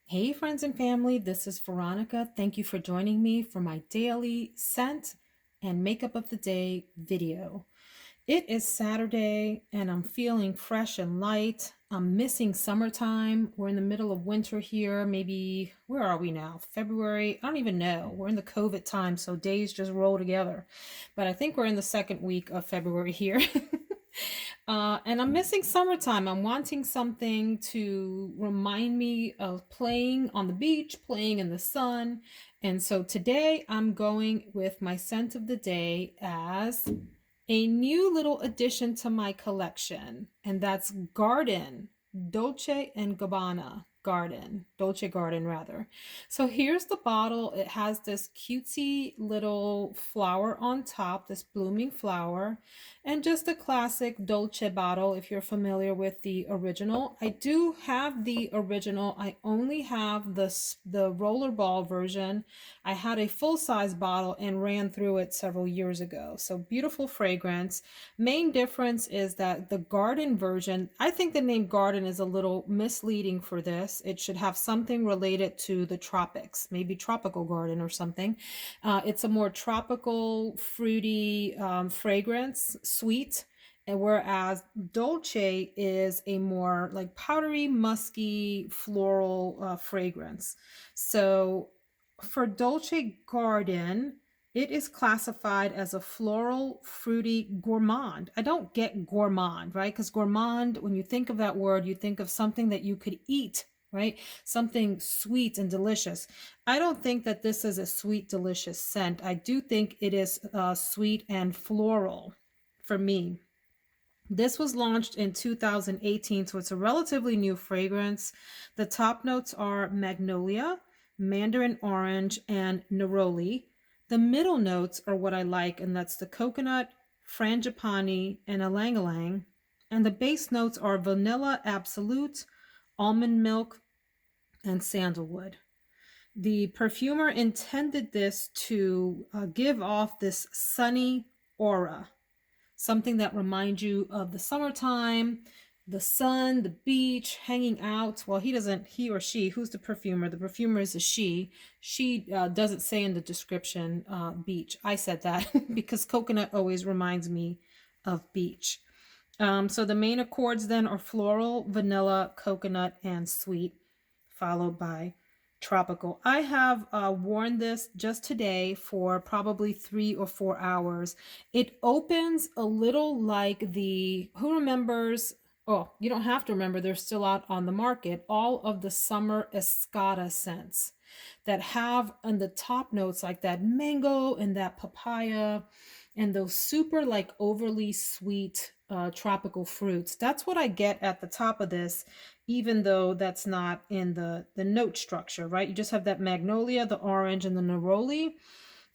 Hey, friends and family, this is Veronica. Thank you for joining me for my daily scent and makeup of the day video. It is Saturday and I'm feeling fresh and light. I'm missing summertime. We're in the middle of winter here. Maybe, where are we now? February? I don't even know. We're in the COVID time, so days just roll together. But I think we're in the second week of February here. And I'm missing summertime. I'm wanting something to remind me of playing on the beach, playing in the sun. And so today I'm going with my scent of the day as a new little addition to my collection, and that's Garden, Dolce and Gabbana Garden, Dolce Garden rather. So here's the bottle. It has this cutesy little flower on top, this blooming flower, and just a classic Dolce bottle if you're familiar with the original. I do have the original. I only have the rollerball version. I had a full-size bottle and ran through it several years ago. So beautiful fragrance. Main difference is that the garden version, I think the name garden is a little misleading for this. It should have something related to the tropics, maybe tropical garden or something. It's a more tropical, fruity fragrance, sweet. And whereas Dolce is a more like powdery, musky, floral fragrance. So for Dolce Garden, it is classified as a floral, fruity gourmand. I don't get gourmand, right? Because gourmand, when you think of that word, you think of something that you could eat, right? Something sweet and delicious. I don't think that this is a sweet, delicious scent. I do think it is sweet and floral for me. This was launched in 2018, so it's a relatively new fragrance. The top notes are magnolia, mandarin orange, and neroli. The middle notes are what I like, and that's the coconut, frangipani, and ylang ylang. And the base notes are vanilla absolute, almond milk, and sandalwood. The perfumer intended this to give off this sunny aura, something that reminds you of the summertime, the sun, the beach, hanging out. Well, he doesn't, he or she, who's the perfumer? The perfumer is a she. She doesn't say in the description beach. I said that because coconut always reminds me of beach. So the main accords then are floral, vanilla, coconut, and sweet, followed by tropical. I have worn this just today for probably 3 or 4 hours. It opens a little like who remembers, oh, you don't have to remember, they're still out on the market, all of the summer Escada scents that have on the top notes like that mango and that papaya and those super like overly sweet tropical fruits. That's what I get at the top of this, even though that's not in the note structure, right? You just have that magnolia, the orange, and the neroli.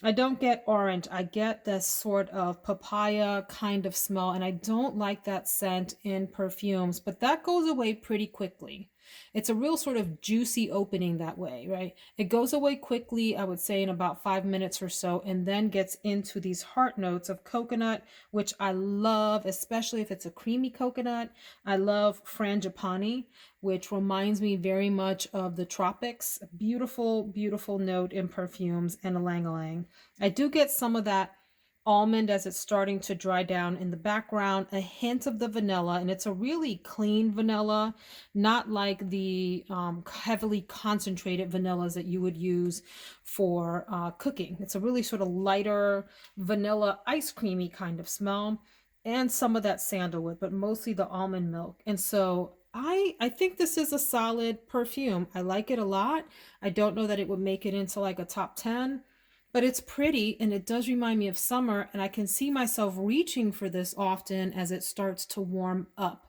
I don't get orange. I get this sort of papaya kind of smell, and I don't like that scent in perfumes, but that goes away pretty quickly. It's a real sort of juicy opening that way, right? It goes away quickly, I would say in about 5 minutes or so, and then gets into these heart notes of coconut, which I love, especially if it's a creamy coconut. I love frangipani, which reminds me very much of the tropics. Beautiful, beautiful note in perfumes, and ylang ylang. I do get some of that almond as it's starting to dry down in the background, a hint of the vanilla, and it's a really clean vanilla, not like the heavily concentrated vanillas that you would use for cooking. It's a really sort of lighter vanilla ice creamy kind of smell, and some of that sandalwood, but mostly the almond milk. And so I think this is a solid perfume. I like it a lot. I don't know that it would make it into like a top 10, but it's pretty and it does remind me of summer, and I can see myself reaching for this often as it starts to warm up.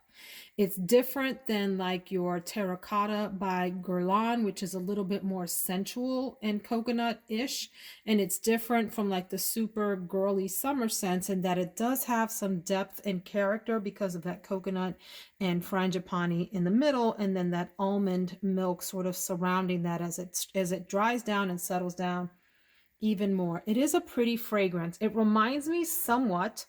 It's different than like your Terracotta by Guerlain, which is a little bit more sensual and coconut-ish. And it's different from like the super girly summer scents in that it does have some depth and character because of that coconut and frangipani in the middle, and then that almond milk sort of surrounding that as it dries down and settles down even more. It is a pretty fragrance. It reminds me somewhat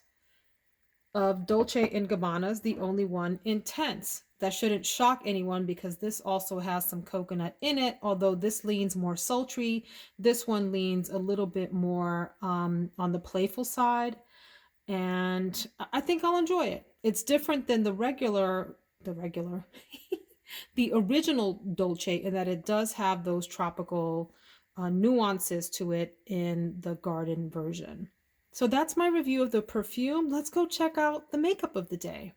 of Dolce & Gabbana's The Only One Intense. That shouldn't shock anyone because this also has some coconut in it, although this leans more sultry. This one leans a little bit more on the playful side, and I think I'll enjoy it. It's different than the the original Dolce in that it does have those tropical nuances to it in the garden version. So that's my review of the perfume. Let's go check out the makeup of the day.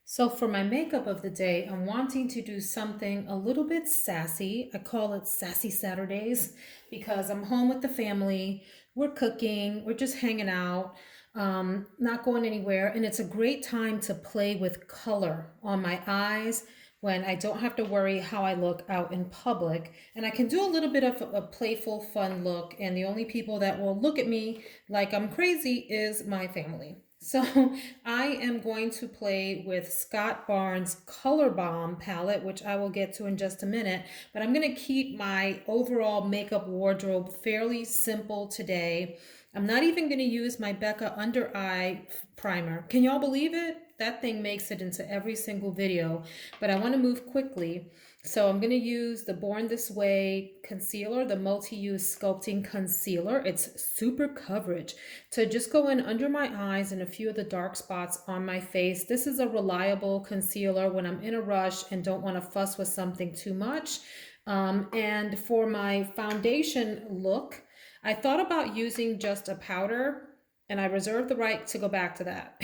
So for my makeup of the day, I'm wanting to do something a little bit sassy. I call it Sassy Saturdays because I'm home with the family. We're cooking, we're just hanging out, not going anywhere. And it's a great time to play with color on my eyes when I don't have to worry how I look out in public. And I can do a little bit of a playful, fun look. And the only people that will look at me like I'm crazy is my family. So I am going to play with Scott Barnes' Color Bomb palette, which I will get to in just a minute. But I'm going to keep my overall makeup wardrobe fairly simple today. I'm not even going to use my Becca Under Eye Primer. Can y'all believe it? That thing makes it into every single video. But I want to move quickly. So I'm going to use the Born This Way concealer, the multi-use sculpting concealer. It's super coverage to just go in under my eyes and a few of the dark spots on my face. This is a reliable concealer when I'm in a rush and don't want to fuss with something too much. And for my foundation look, I thought about using just a powder, and I reserve the right to go back to that.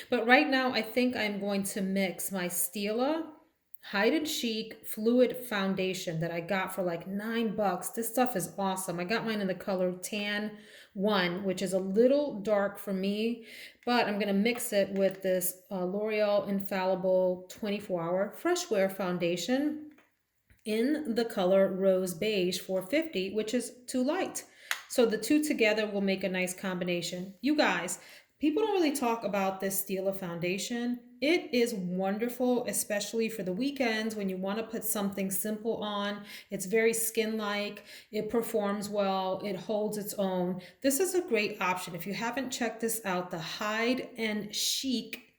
But right now, I think I'm going to mix my Stila Hide and Chic Fluid Foundation that I got for like $9. This stuff is awesome. I got mine in the color Tan 1, which is a little dark for me, but I'm going to mix it with this L'Oreal Infallible 24-Hour Fresh Wear Foundation in the color Rose Beige 450, which is too light. So the two together will make a nice combination. You guys, people don't really talk about this Stila foundation. It is wonderful, especially for the weekends when you want to put something simple on. It's very skin-like. It performs well. It holds its own. This is a great option. If you haven't checked this out, the Hide and Chic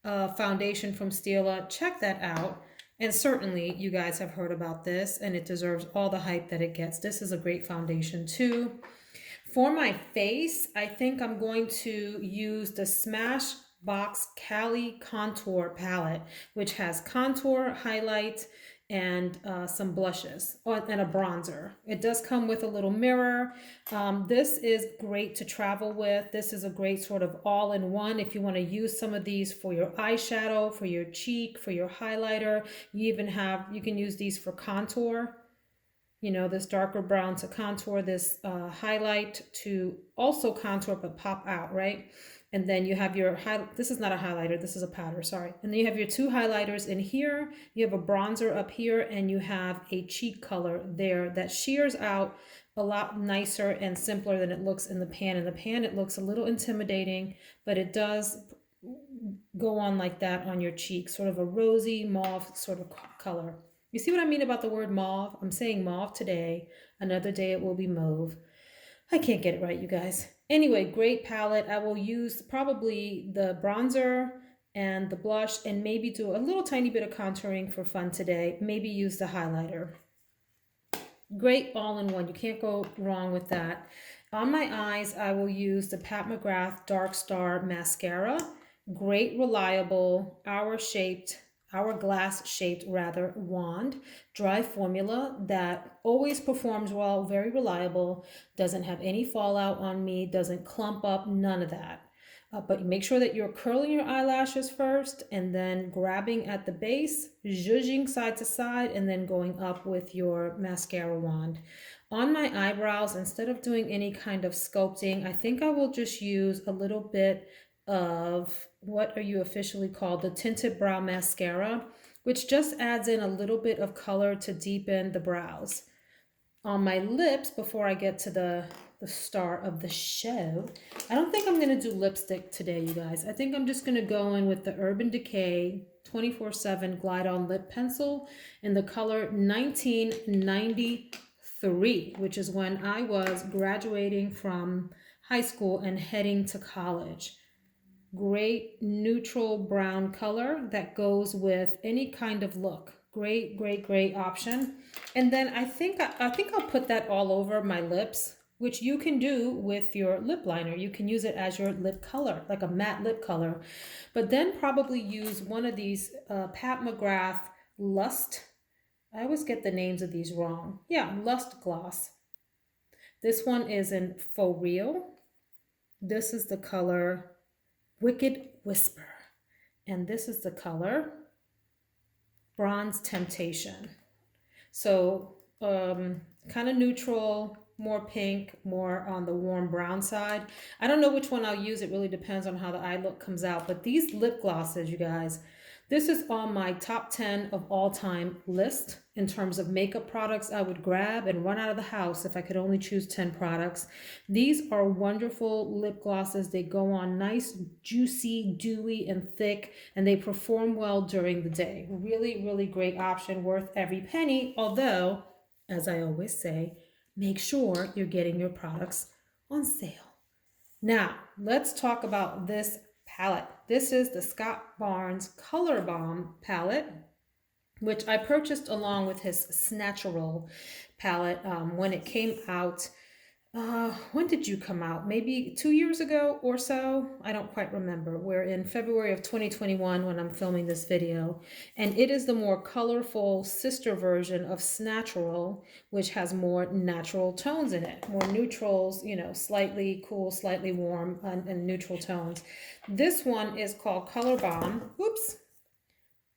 foundation from Stila, check that out. And certainly you guys have heard about this and it deserves all the hype that it gets. This is a great foundation too. For my face, I think I'm going to use the Smashbox Cali Contour Palette, which has contour, highlight, and some blushes and a bronzer. It does come with a little mirror. This is great to travel with. This is a great sort of all-in-one if you want to use some of these for your eyeshadow, for your cheek, for your highlighter. You can use these for contour. You know, this darker brown to contour, this highlight to also contour but pop out, right? And then you have your, this is not a highlighter, this is a powder, sorry. And then you have your two highlighters in here, you have a bronzer up here, and you have a cheek color there that shears out a lot nicer and simpler than it looks in the pan. In the pan, it looks a little intimidating, but it does go on like that on your cheek, sort of a rosy mauve sort of color. You see what I mean about the word mauve? I'm saying mauve today. Another day it will be mauve. I can't get it right, you guys. Anyway, great palette. I will use probably the bronzer and the blush and maybe do a little tiny bit of contouring for fun today. Maybe use the highlighter. Great all-in-one. You can't go wrong with that. On my eyes, I will use the Pat McGrath Dark Star Mascara. Great, reliable, hourglass-shaped wand, dry formula that always performs well, very reliable, doesn't have any fallout on me, doesn't clump up, none of that. But make sure that you're curling your eyelashes first and then grabbing at the base, zhuzhing side to side, and then going up with your mascara wand. On my eyebrows, instead of doing any kind of sculpting, I think I will just use a little bit of, what are you officially called, the Tinted Brow Mascara, which just adds in a little bit of color to deepen the brows. On my lips, before I get to the star of the show, I don't think I'm going to do lipstick today, you guys. I think I'm just going to go in with the Urban Decay 24/7 Glide On Lip Pencil in the color 1993, which is when I was graduating from high school and heading to college. Great neutral brown color that goes with any kind of look. Great, great, great option. And then I think I'll put that all over my lips, which you can do with your lip liner. You can use it as your lip color, like a matte lip color. But then probably use one of these Pat McGrath Lust. I always get the names of these wrong. Yeah, Lust Gloss. This one is in Faux Real. This is the color Wicked Whisper. And this is the color Bronze Temptation. So kind of neutral, more pink, more on the warm brown side. I don't know which one I'll use. It really depends on how the eye look comes out. But these lip glosses, you guys, this is on my top 10 of all time list in terms of makeup products I would grab and run out of the house if I could only choose 10 products. These are wonderful lip glosses. They go on nice, juicy, dewy, and thick, and they perform well during the day. Really, really great option, worth every penny. Although, as I always say, make sure you're getting your products on sale. Now, let's talk about this palette. This is the Scott Barnes Color Bomb palette, which I purchased along with his Snatcherol palette when it came out. When did you come out? Maybe 2 years ago or so? I don't quite remember. We're in February of 2021 when I'm filming this video. And it is the more colorful sister version of Snatcherol, which has more natural tones in it. More neutrals, you know, slightly cool, slightly warm, and neutral tones. This one is called Color Bomb. Oops.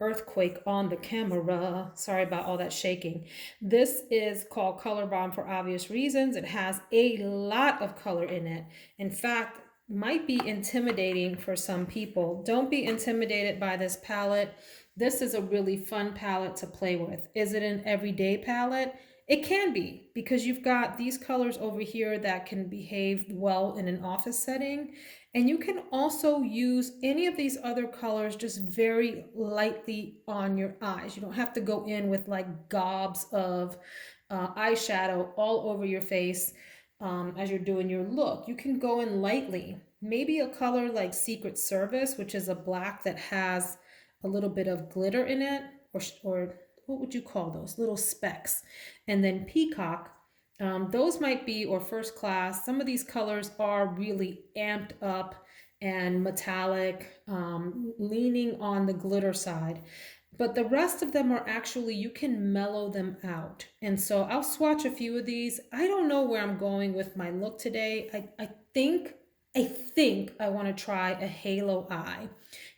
Earthquake on the camera. Sorry about all that shaking. This is called Color Bomb for obvious reasons. It has a lot of color in it. In fact, might be intimidating for some people. Don't be intimidated by this palette. This is a really fun palette to play with. Is it an everyday palette? It can be, because you've got these colors over here that can behave well in an office setting. And you can also use any of these other colors just very lightly on your eyes. You don't have to go in with like gobs of eyeshadow all over your face as you're doing your look. You can go in lightly. Maybe a color like Secret Service, which is a black that has a little bit of glitter in it, or what would you call those? Little specks. And then Peacock. Those might be, or First Class. Some of these colors are really amped up and metallic, leaning on the glitter side. But the rest of them are actually, you can mellow them out. And so I'll swatch a few of these. I don't know where I'm going with my look today. I think I want to try a halo eye.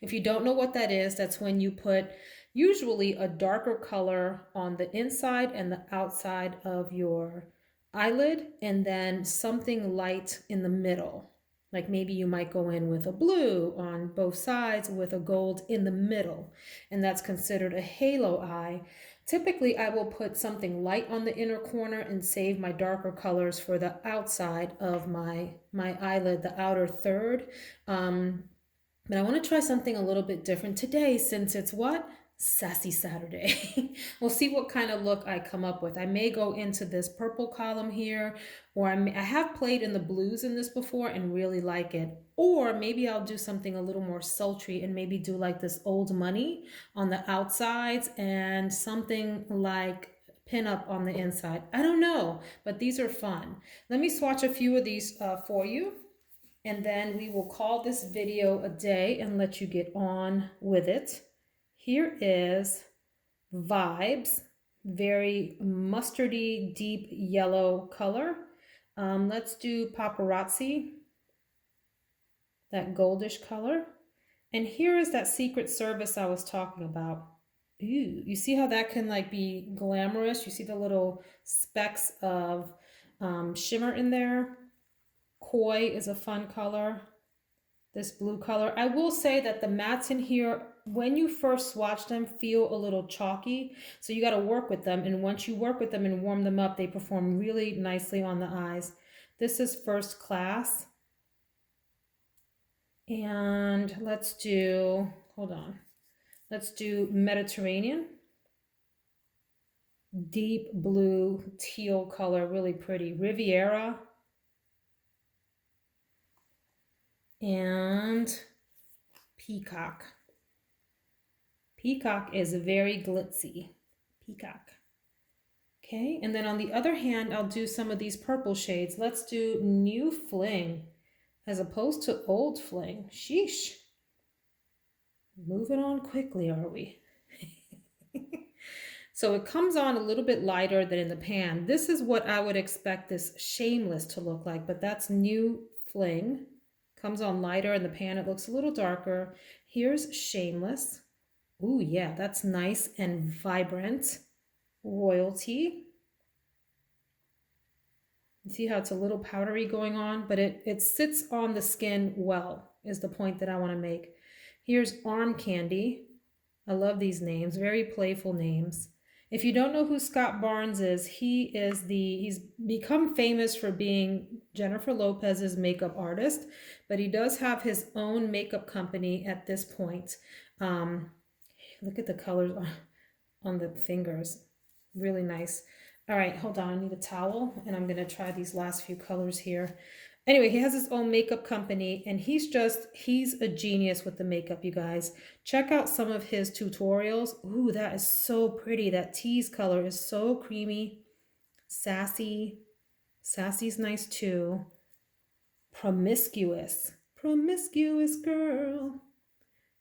If you don't know what that is, that's when you put usually a darker color on the inside and the outside of your eyelid, and then something light in the middle. Like maybe you might go in with a blue on both sides with a gold in the middle, and that's considered a halo eye. Typically, I will put something light on the inner corner and save my darker colors for the outside of my eyelid, the outer third. But I want to try something a little bit different today, since it's what? Sassy Saturday. We'll see what kind of look I come up with. I may go into this purple column here, or I have played in the blues in this before and really like it. Or maybe I'll do something a little more sultry and maybe do like this Old Money on the outsides and something like pin up on the inside. I don't know, but these are fun. Let me swatch a few of these for you, and then we will call this video a day and let you get on with it. Here is Vibes, very mustardy, deep yellow color. Let's do Paparazzi, that goldish color. And here is that Secret Service I was talking about. Ooh, you see how that can like be glamorous? You see the little specks of shimmer in there? Koi is a fun color. This blue color. I will say that the mattes in here, when you first swatch them, feel a little chalky. So you got to work with them. And once you work with them and warm them up, they perform really nicely on the eyes. This is First Class. And let's do, hold on. Let's do Mediterranean. Deep blue, teal color, really pretty. Riviera. And Peacock. Peacock is very glitzy. Peacock. Okay, and then on the other hand, I'll do some of these purple shades. Let's do New Fling as opposed to Old Fling. Sheesh. Moving on quickly, are we? So it comes on a little bit lighter than in the pan. This is what I would expect this Shameless to look like, but that's New Fling. Comes on lighter in the pan. It looks a little darker. Here's Shameless. Ooh, yeah, that's nice and vibrant. Royalty. You see how it's a little powdery going on, but it sits on the skin well, is the point that I want to make. Here's Arm Candy. I love these names, very playful names. If you don't know who Scott Barnes is, he's become famous for being Jennifer Lopez's makeup artist, but he does have his own makeup company at this point. Look at the colors on the fingers. Really nice. All right, hold on. I need a towel, and I'm going to try these last few colors here. Anyway, he has his own makeup company, and he's a genius with the makeup, you guys. Check out some of his tutorials. Ooh, that is so pretty. That tease color is so creamy. Sassy. Sassy's nice too. Promiscuous. Promiscuous girl.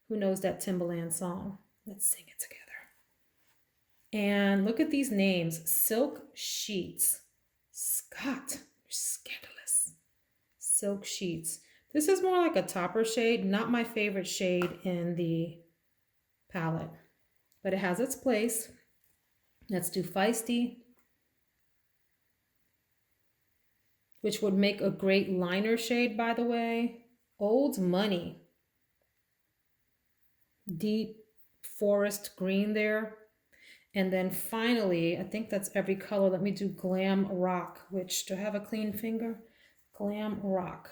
Who knows that Timbaland song? Let's sing it together. And look at these names. Silk Sheets. Scott, you're scandalous. Silk Sheets. This is more like a topper shade, not my favorite shade in the palette, but it has its place. Let's do Feisty, which would make a great liner shade, by the way. Old Money. Deep forest green there. And then finally, I think that's every color. Let me do Glam Rock, which, do I have a clean finger? Glam Rock.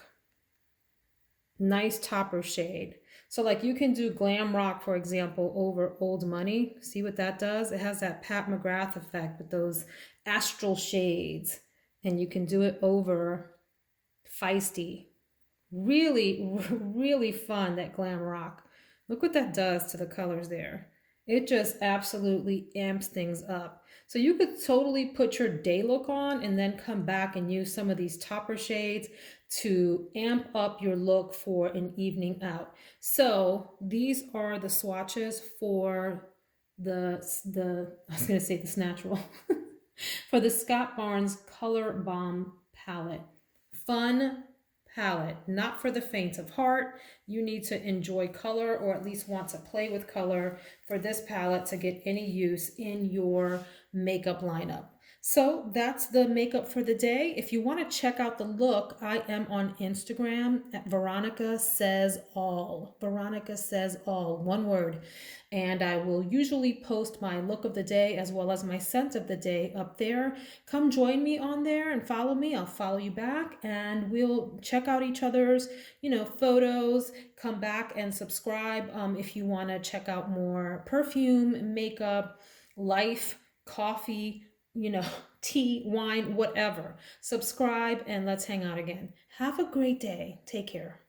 Nice topper shade. So like you can do Glam Rock, for example, over Old Money. See what that does? It has that Pat McGrath effect with those astral shades. And you can do it over Feisty. Really, really fun, that Glam Rock. Look what that does to the colors there. It just absolutely amps things up. So you could totally put your day look on and then come back and use some of these topper shades to amp up your look for an evening out. So these are the swatches for I was going to say this natural, for the Scott Barnes Color Bomb palette. Fun palette, not for the faint of heart. You need to enjoy color, or at least want to play with color for this palette to get any use in your makeup lineup. So that's the makeup for the day. If you want to check out the look, I am on Instagram at Veronica Says All. Veronica Says All, one word. And I will usually post my look of the day as well as my scent of the day up there. Come join me on there and follow me. I'll follow you back, and we'll check out each other's, photos. Come back and subscribe if you want to check out more perfume, makeup, life, coffee, tea, wine, whatever. Subscribe and let's hang out again. Have a great day. Take care.